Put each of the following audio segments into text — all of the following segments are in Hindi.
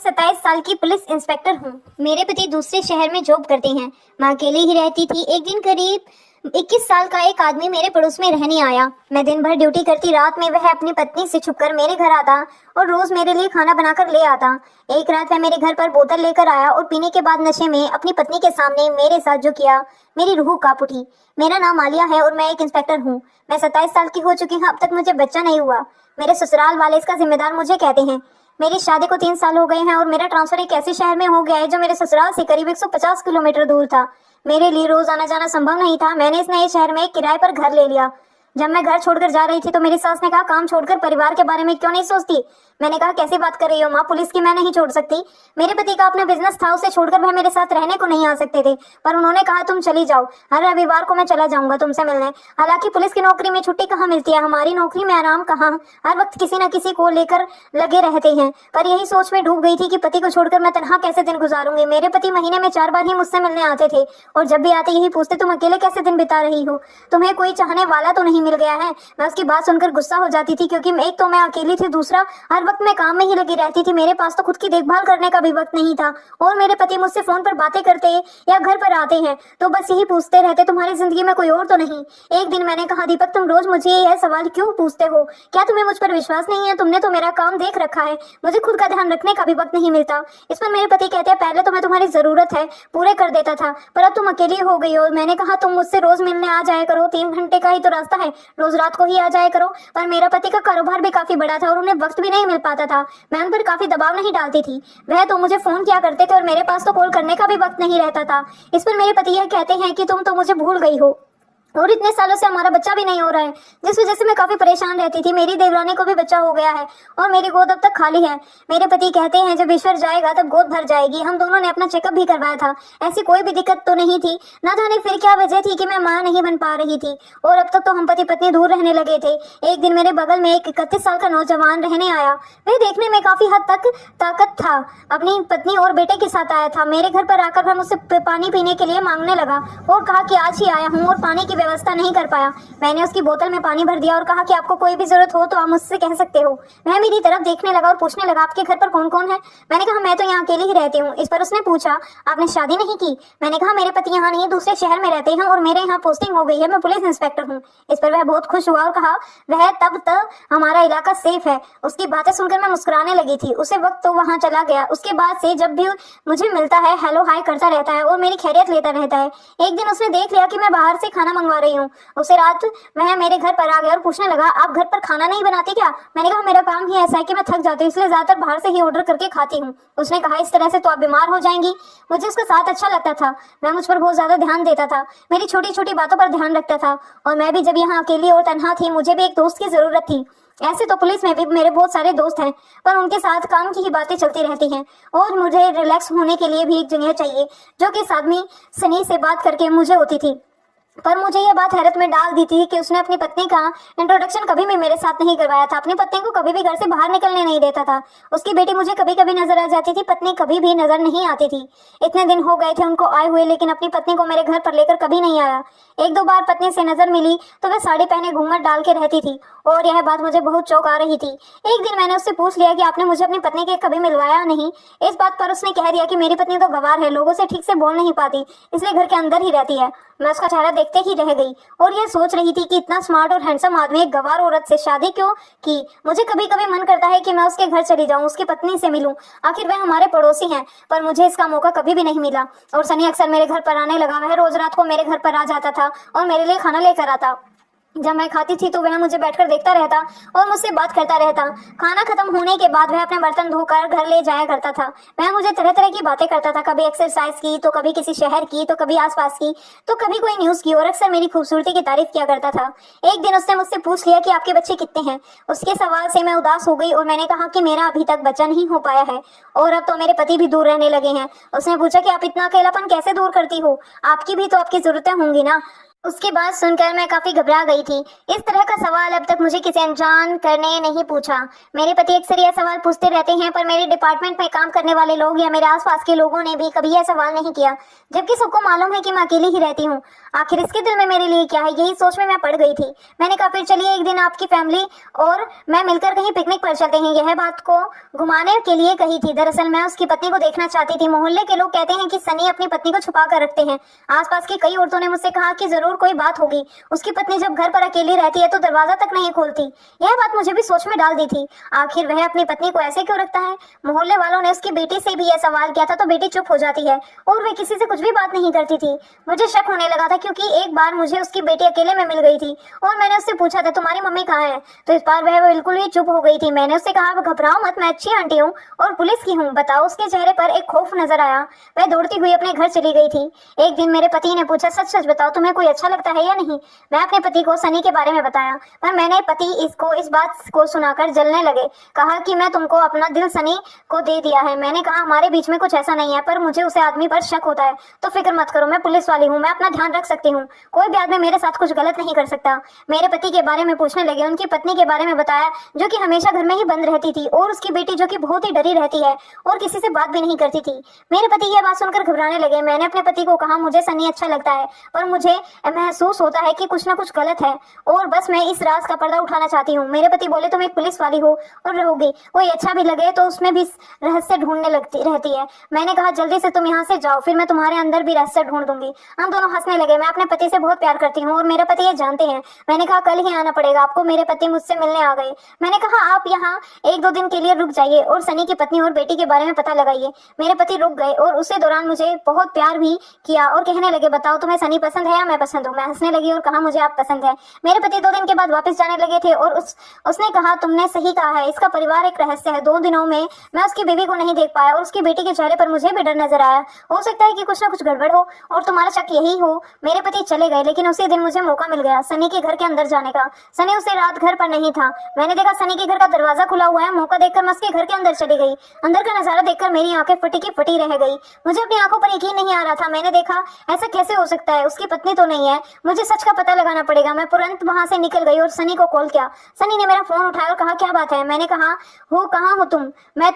27 साल की पुलिस इंस्पेक्टर हूँ। मेरे पति दूसरे शहर में जॉब करते हैं। मैं अकेले ही रहती थी। एक दिन करीब 21 साल का एक आदमी मेरे पड़ोस में रहने आया। मैं दिन भर ड्यूटी करती, रात में वह अपनी पत्नी से छुपकर मेरे घर आता और रोज मेरे लिए खाना बनाकर ले आता। एक रात वह मेरे घर पर बोतल लेकर आया और पीने के बाद नशे में अपनी पत्नी के सामने मेरे साथ जो किया, मेरी रूह कांप उठी। मेरा नाम आलिया है और मैं एक इंस्पेक्टर हूँ। मैं 27 साल की हो चुकी हूँ, अब तक मुझे बच्चा नहीं हुआ। मेरे ससुराल वाले इसका जिम्मेदार मुझे कहते हैं। मेरी शादी को 3 साल हो गए हैं और मेरा ट्रांसफर एक ऐसे शहर में हो गया है जो मेरे ससुराल से करीब 150 किलोमीटर दूर था। मेरे लिए रोज आना जाना संभव नहीं था। मैंने इस नए शहर में एक किराए पर घर ले लिया। जब मैं घर छोड़कर जा रही थी तो मेरी सास ने कहा, काम छोड़कर परिवार के बारे में क्यों नहीं सोचती? मैंने कहा, कैसी बात कर रही हो माँ, पुलिस की मैं नहीं छोड़ सकती। मेरे पति का अपना बिजनेस था, उसे छोड़कर वह मेरे साथ रहने को नहीं आ सकते थे, पर उन्होंने कहा तुम चली जाओ, हर रविवार को मैं चला जाऊंगा तुमसे मिलने। हालांकि पुलिस की नौकरी में छुट्टी कहाँ मिलती है, हमारी नौकरी में आराम कहाँ, हर वक्त किसी न किसी को लेकर लगे रहते हैं। पर यही सोच में डूब गई थी कि पति को छोड़कर मैं तनहा कैसे दिन गुजारूंगी। मेरे पति महीने में 4 बार ही मुझसे मिलने आते थे और जब भी आते यही पूछते, तुम अकेले कैसे दिन बिता रही हो, तुम्हें कोई चाहने वाला तो नहीं मिल गया है? मैं उसकी बात सुनकर गुस्सा हो जाती थी, क्योंकि एक तो मैं अकेली थी, दूसरा हर वक्त मैं काम में ही लगी रहती थी। मेरे पास तो खुद की देखभाल करने का भी वक्त नहीं था और मेरे पति मुझसे फोन पर बातें करते या घर पर आते हैं तो बस यही पूछते रहते, तुम्हारी जिंदगी में कोई और तो नहीं? एक दिन मैंने कहा, दीपक तुम रोज मुझे यह सवाल क्यों पूछते हो? क्या तुम्हें मुझ पर विश्वास नहीं है? तुमने तो मेरा काम देख रखा है, मुझे खुद का ध्यान रखने का भी वक्त नहीं मिलता। इस पर मेरे पति कहते हैं, पहले तो मैं तुम्हारी जरूरत है पूरे कर देता था, पर अब तुम अकेली हो गई हो। मैंने कहा, तुम मुझसे रोज मिलने आ जाया करो, 3 घंटे का ही तो रास्ता है, रोज रात को ही आ जाया करो। पर मेरा पति का कारोबार भी काफी बड़ा था और उन्हें वक्त भी नहीं मिल पाता था। मैं उन पर काफी दबाव नहीं डालती थी, वह तो मुझे फोन किया करते थे और मेरे पास तो कॉल करने का भी वक्त नहीं रहता था। इस पर मेरे पति यह कहते हैं कि तुम तो मुझे भूल गई हो और इतने सालों से हमारा बच्चा भी नहीं हो रहा है, जिस वजह से मैं काफी परेशान रहती थी। मेरी देवरानी को भी बच्चा हो गया है और मेरी गोद अब तक खाली है। मेरे पति कहते हैं, जब ईश्वर जाएगा तब गोद भर जाएगी। हम दोनों ने अपना चेकअप भी करवाया था, ऐसी कोई भी दिक्कत तो नहीं थी। ना जाने फिर क्या वजह थी कि मैं माँ नहीं बन पा रही थी और अब तक तो हम पति पत्नी दूर रहने लगे थे। एक दिन मेरे बगल में एक 31 साल का नौजवान रहने आया। वह देखने में काफी हद तक ताकत था, अपनी पत्नी और बेटे के साथ आया था। मेरे घर पर आकर वह मुझसे पानी पीने के लिए मांगने लगा और कहा कि आज ही आया हूँ और पानी की व्यवस्था नहीं कर पाया। मैंने उसकी बोतल में पानी भर दिया और कहा कि आपको कोई भी जरूरत हो तो आप मुझसे कह सकते हो। वह मेरी तरफ देखने लगा और पूछने लगा, आपके घर पर कौन कौन है? मैंने कहा, मैं तो यहाँ अकेली ही रहती हूँ। इस पर उसने पूछा, आपने शादी नहीं की? मैंने कहा, मेरे पति यहाँ नहीं, दूसरे शहर में रहते हैं और मेरे यहाँ पोस्टिंग हो गई है, मैं पुलिस इंस्पेक्टर हूँ। इस पर वह बहुत खुश हुआ और कहा, वह तब तक हमारा इलाका सेफ है। उसकी बातें सुनकर मैं मुस्कुराने लगी थी। उसे वक्त तो वहाँ चला गया। उसके बाद से जब भी मुझे मिलता है हेलो हाय करता रहता है और मेरी खैरियत लेता रहता है। एक दिन उसने देख लिया कि मैं बाहर से खाना मंगवा रही हूँ। उसे रात वह मेरे घर पर आ गया और पूछने लगा, आप घर पर खाना नहीं बनाती क्या? मैंने कहा, मेरा काम ही ऐसा है कि मैं थक जाती हूँ, इसलिए ज्यादातर बाहर से ही ऑर्डर करके खाती हूँ। उसने कहा, इस तरह से तो आप बीमार हो जाएंगी। मुझे उसका साथ अच्छा लगता था, वह मुझ पर बहुत ज्यादा ध्यान देता था, मेरी छोटी छोटी बातों पर ध्यान रखता था और मैं भी जब यहाँ अकेली और तनहा थी, मुझे भी एक दोस्त की जरूरत थी। ऐसे तो पुलिस में भी मेरे बहुत सारे दोस्त हैं, पर उनके साथ काम की ही बातें चलती रहती हैं और मुझे रिलैक्स होने के लिए भी एक जगह चाहिए, जो कि इस आदमी सनी से बात करके मुझे होती थी। पर मुझे यह बात हैरत में डाल दी थी कि उसने अपनी पत्नी का इंट्रोडक्शन कभी भी मेरे साथ नहीं करवाया था। अपनी पत्नी को कभी भी घर से बाहर निकलने नहीं देता था। उसकी बेटी मुझे कभी कभी नजर आ जाती थी, पत्नी कभी भी नजर नहीं आती थी। इतने दिन हो गए थे उनको आए हुए, लेकिन अपनी पत्नी को मेरे घर पर लेकर कभी नहीं आया। 1-2 बार पत्नी से नजर मिली तो वह साड़ी पहने घूंघट डाल के रहती थी और यह बात मुझे बहुत चौंक आ रही थी। एक दिन मैंने उससे पूछ लिया कि आपने मुझे अपनी पत्नी के कभी मिलवाया नहीं? इस बात पर उसने कह दिया कि मेरी पत्नी तो गंवार है, लोगों से ठीक से बोल नहीं पाती, इसलिए घर के अंदर ही रहती है। मैं उसका चेहरा देखते ही रह गई और यह सोच रही थी कि इतना स्मार्ट और हैंडसम आदमी एक गंवार औरत से शादी क्यों की। मुझे कभी कभी मन करता है कि मैं उसके घर चली जाऊं, उसकी पत्नी से मिलूं, आखिर वह हमारे पड़ोसी हैं, पर मुझे इसका मौका कभी भी नहीं मिला। और सनी अक्सर मेरे घर पर आने लगा। वह रोज रात को मेरे घर पर आ जाता था और मेरे लिए खाना लेकर आता। जब मैं खाती थी तो वह मुझे बैठकर देखता रहता और मुझसे बात करता रहता। खाना खत्म होने के बाद वह अपने बर्तन धोकर घर ले जाया करता था। वह मुझे तरह तरह की बातें करता था, कभी एक्सरसाइज की, तो कभी किसी शहर की, तो कभी आसपास की, तो कभी कोई न्यूज की, और अक्सर मेरी खूबसूरती की तारीफ किया करता था। एक दिन उसने मुझसे पूछ लिया कि आपके बच्चे कितने हैं। उसके सवाल से मैं उदास हो गई और मैंने कहा कि मेरा अभी तक बच्चा नहीं हो पाया है और अब तो मेरे पति भी दूर रहने लगे हैं। उसने पूछा कि आप इतना अकेलापन कैसे दूर करती हो, आपकी भी तो आपकी जरूरतें होंगी ना। उसकी बात सुनकर मैं काफी घबरा गई थी। इस तरह का सवाल अब तक मुझे किसी अनजान करने नहीं पूछा। मेरे पति अक्सर यह सवाल पूछते रहते हैं, पर मेरे डिपार्टमेंट में काम करने वाले लोग या मेरे आसपास के लोगों ने भी कभी यह सवाल नहीं किया, जबकि सबको मालूम है कि मैं अकेली ही रहती हूँ। आखिर इसके दिल में मेरे लिए क्या है, यही सोच में मैं पड़ गई थी। मैंने कहा, फिर चलिए एक दिन आपकी फैमिली और मैं मिलकर कहीं पिकनिक पर चलते हैं। यह बात को घुमाने के लिए कही थी। दरअसल मैं उसकी पत्नी को देखना चाहती थी। मोहल्ले के लोग कहते हैं कि सनी अपनी पत्नी को छुपा कर रखते हैं। आसपास की कई औरतों ने मुझसे कहा कि जरूर कोई बात होगी। उसकी पत्नी जब घर पर अकेली रहती है तो दरवाजा तक नहीं खोलती। यह बात मुझे भी सोच में डाल दी थी। आखिर वह अपनी पत्नी को ऐसे क्यों रखता है? मोहल्ले वालों ने उसकी बेटी से भी यह सवाल किया था तो बेटी चुप हो जाती है और वह किसी से कुछ भी बात नहीं करती थी। मुझे शक होने लगा था, क्योंकि एक बार मुझे उसकी बेटी अकेले में मिल गई थी और मैंने उससे पूछा था, तुम्हारी मम्मी कहाँ है? तो इस बार वह बिल्कुल ही चुप हो गई थी। मैंने उससे कहा, घबराओ मत, मैं अच्छी आंटी हूँ और पुलिस की हूँ। बताओ। उसके चेहरे पर एक खौफ नजर आया। वह दौड़ती हुई अपने घर चली गई थी। एक दिन मेरे पति ने पूछा, सच सच बताओ, तुम्हें कोई अच्छा लगता है या नहीं? मैं अपने पति को सनी के बारे में बताया, पर मैंने पति इसको इस बात को सुनाकर जलने लगे। कहा कि मैं तुमको अपना दिल सनी को दे दिया है। मैंने कहा, हमारे बीच में कुछ ऐसा नहीं है, पर मुझे उसे आदमी पर शक होता है। तो फिक्र मत करो, मैं पुलिस वाली हूँ, मैं अपना ध्यान रख सकती हूँ। कोई भी आदमी मेरे साथ कुछ गलत नहीं कर सकता। मेरे पति के बारे में पूछने लगे। उनकी पत्नी के बारे में बताया, जो कि हमेशा घर में ही बंद रहती थी, और उसकी बेटी जो कि बहुत ही डरी रहती है और किसी से बात भी नहीं करती थी। मेरे पति यह बात सुनकर घबराने लगे। मैंने अपने पति को कहा, मुझे सनी अच्छा लगता है, पर मुझे महसूस होता है कि कुछ ना कुछ गलत है और बस मैं इस राज का पर्दा उठाना चाहती हूँ। मेरे पति बोले, तुम एक पुलिस वाली हो और रहोगी, कोई अच्छा भी लगे तो उसमें भी रहस्य ढूंढने लगती रहती है। मैंने कहा, जल्दी से तुम यहाँ से जाओ, फिर मैं तुम्हारे अंदर भी रहस्य ढूंढ दूंगी। हम दोनों हंसने लगे। मैं अपने पति से बहुत प्यार करती हूँ और मेरे पति ये जानते हैं। मैंने कहा, कल ही आना पड़ेगा आपको। मेरे पति मुझसे मिलने आ गए। मैंने कहा, आप यहाँ 1-2 दिन के लिए रुक जाइए और सनी की पत्नी और बेटी के बारे में पता लगाइए। मेरे पति रुक गए और उसी दौरान मुझे बहुत प्यार भी किया और कहने लगे, बताओ तुम्हें सनी पसंद है या मैं पसंद हूँ? मैं हंसने लगी और कहा, मुझे आप पसंद है। मेरे पति 2 दिन के बाद वापस जाने लगे थे और उसने कहा, तुमने सही कहा है, इसका परिवार एक रहस्य है। 2 दिनों में मैं उसकी बीवी को नहीं देख पाया और उसकी बेटी के चेहरे पर मुझे भी डर नजर आया। हो सकता है कि कुछ ना कुछ गड़बड़ हो और तुम्हारा शक यही हो। मेरे पति चले गए, लेकिन उसी दिन मुझे मौका मिल गया सनी के घर के अंदर जाने का। सनी उसे रात घर पर नहीं था। मैंने देखा सनी के घर का दरवाजा खुला हुआ है। मौका देखकर मैं उसके घर के अंदर चली गई। अंदर का नजारा देखकर मेरी आंखें फटी की फटी रह गई। मुझे अपनी आंखों पर यकीन नहीं आ रहा था। मैंने देखा, ऐसा कैसे हो सकता है? उसकी पत्नी तो नहीं है। मुझे सच का पता लगाना पड़ेगा। मैं तुरंत वहां से निकल गई और सनी को कॉल किया। सनी ने मेरा फोन उठाया और कहा, क्या बात है? मैंने कहा, हो कहाँ हो तुम? मैं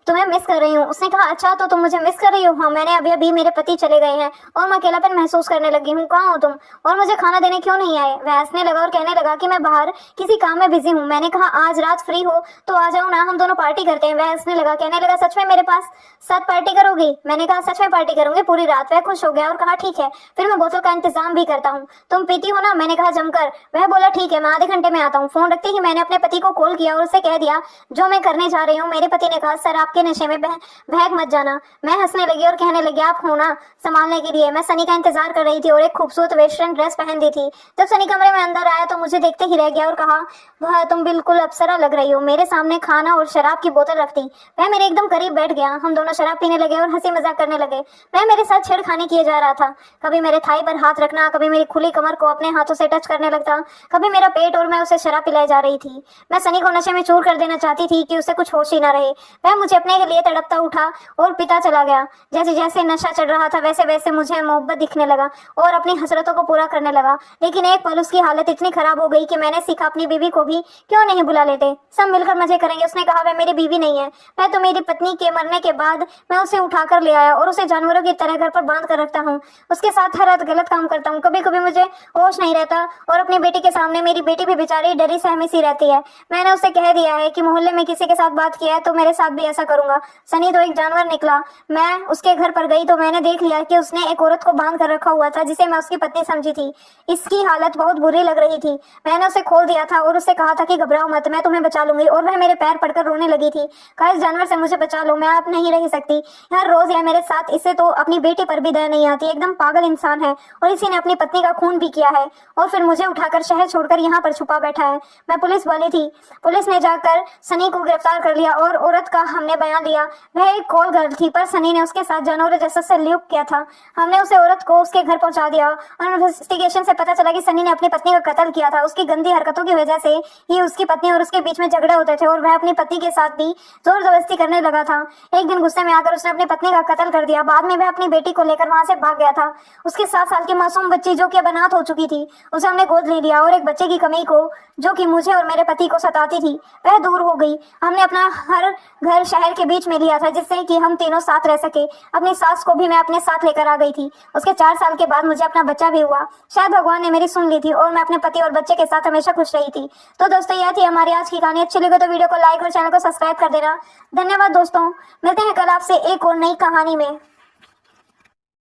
तुम्हें मिस कर रही हूँ। उसने कहा, अच्छा तो तुम मुझे मिस कर रही हो? हाँ, मैंने अभी मेरे पति चले गए हैं और मैं अकेलापन महसूस करने लगी हूँ। कहाँ हो तुम और मुझे खाना देने क्यों नहीं आए? वह हंसने लगा और कहने लगा कि मैं बाहर किसी काम में बिजी हूँ। मैंने कहा, आज रात फ्री हो तो आ जाओ ना, हम दोनों पार्टी करते हैं। वह हंसने लगा, कहने लगा, सच में मेरे पास साथ पार्टी करोगी? मैंने कहा, सच में पार्टी करूंगी पूरी रात। वह खुश हो गया और कहा, ठीक है, फिर मैं बोतल का इंतजाम भी करता हूँ। तुम पीती हो ना? मैंने कहा, जमकर। वह बोला, ठीक है, मैं आधे घंटे में आता हूँ। फोन रखते ही मैंने अपने पति को कॉल किया और उसे कह दिया जो मैं करने जा रही हूँ। मेरे पति ने कहा, सर आपके नशे में बहक मत जाना। मैं हंसने लगी और कहने लगी, आप हो ना संभालने के लिए। मैं सनी का इंतजार कर रही थी और एक खूबसूरत वेस्टर्न ड्रेस पहन दी थी। जब सनी कमरे में अंदर आया तो मुझे देखते ही रह गया और कहा, वह तुम बिल्कुल अप्सरा लग रही हो। मेरे सामने खाना और शराब की बोतल रख दी। वह मेरे एकदम करीब बैठ गया। हम दोनों शराब पीने लगे और हंसी मजाक करने लगे। वह मेरे साथ छेड़खानी किए जा रहा था। कभी मेरे थाई पर हाथ रखना, कभी मेरी खुली कमर को अपने हाथों से टच करने लगता, कभी मेरा पेट, और मैं उसे शराब पिलाई जा रही थी। मैं सनी को नशे में चूर कर देना चाहती थी कि उसे कुछ होश ही ना रहे। वह मुझे अपने लिए तड़पता उठा और पिता चला गया। जैसे जैसे नशा चढ़ रहा था वैसे वैसे मुझे मोहब्बत दिखने लगा और अपनी हसरतों को पूरा करने लगा। लेकिन एक पल उसकी हालत इतनी खराब हो गई कि मैंने सीखा, अपनी बीवी को भी क्यों नहीं बुला लेते, सब मिलकर मजे करेंगे। उसने कहा, वह मेरी बीवी नहीं है, मैं तो मेरी पत्नी के मरने के बाद मैं उसे उठाकर ले आया और उसे जानवरों की तरह घर पर बांध कर रखता हूँ। उसके साथ हर रात गलत काम करता हूँ। कभी कभी मुझे होश नहीं रहता और अपनी बेटी के सामने मेरी बेटी भी बेचारी डरी सहमी सी रहती है। मैंने उसे कह दिया है कि मोहल्ले में किसी के साथ बात किया है तो मेरे साथ भी ऐसा करूंगा। सनी तो एक जानवर निकला। मैं उसके घर पर गई तो मैंने देख लिया कि उसने एक औरत को बांध कर रखा हुआ था जिसे मैं उसकी पत्नी समझी थी। इसकी हालत बहुत बुरी लग रही थी। मैंने उसे खोल दिया था और उससे कहा था कि घबराओ मत, मैं तुम्हें बचा लूंगी, और वह मेरे पैर पड़कर रोने लगी थी। कहा, इस जानवर से मुझे बचा लो, मैं अब नहीं रह सकती। हर रोज यह मेरे साथ, इसे तो अपनी बेटी पर भी दया नहीं आती। एकदम पागल इंसान है और इसी ने अपनी पत्नी का खून भी किया है और फिर मुझे उठाकर शहर छोड़कर यहाँ पर छुपा बैठा है। मैं पुलिस वाली थी। पुलिस ने जाकर सनी को गिरफ्तार कर लिया और औरत का हमने बयान लिया। वह एक कॉल गर्ल थी, पर सनी ने उसके साथ जानवरों जैसा सलूक किया था। हमने उसे औरत को उसके घर पहुंचा दिया और इन्वेस्टिगेशन से पता चला कि सनी ने अपनी पत्नी का कत्ल किया था। उसकी गंदी हरकतों की वजह से ही उसकी पत्नी और उसके बीच में झगड़े होते थे और वह अपनी पत्नी के साथ भी जोर जबरदस्ती करने लगा था। एक दिन गुस्से में आकर उसने अपनी पत्नी का कत्ल कर दिया। बाद में वह अपनी बेटी को लेकर वहां से भाग गया था। उसकी 7 साल की मासूम मासूम बच्ची जो कि अब अनाथ हो चुकी थी, उसे हमने गोद ले लिया और एक बच्चे की कमी को जो कि मुझे और मेरे पति को सताती थी वह दूर हो गई। हमने अपना हर घर शहर के बीच में लिया था जिससे कि हम तीनों साथ रह सके। अपनी सास को भी मैं अपने साथ लेकर आ गई थी। उसके 4 साल के बाद मुझे अपना बच्चा भी हुआ। शायद भगवान ने मेरी सुन ली थी और मैं अपने पति और बच्चे के साथ हमेशा खुश रही थी। तो दोस्तों यह थी हमारी आज की कहानी। अच्छी लगे तो वीडियो को लाइक और चैनल को सब्सक्राइब कर देना। धन्यवाद दोस्तों, मिलते हैं कल आपसे एक और नई कहानी में।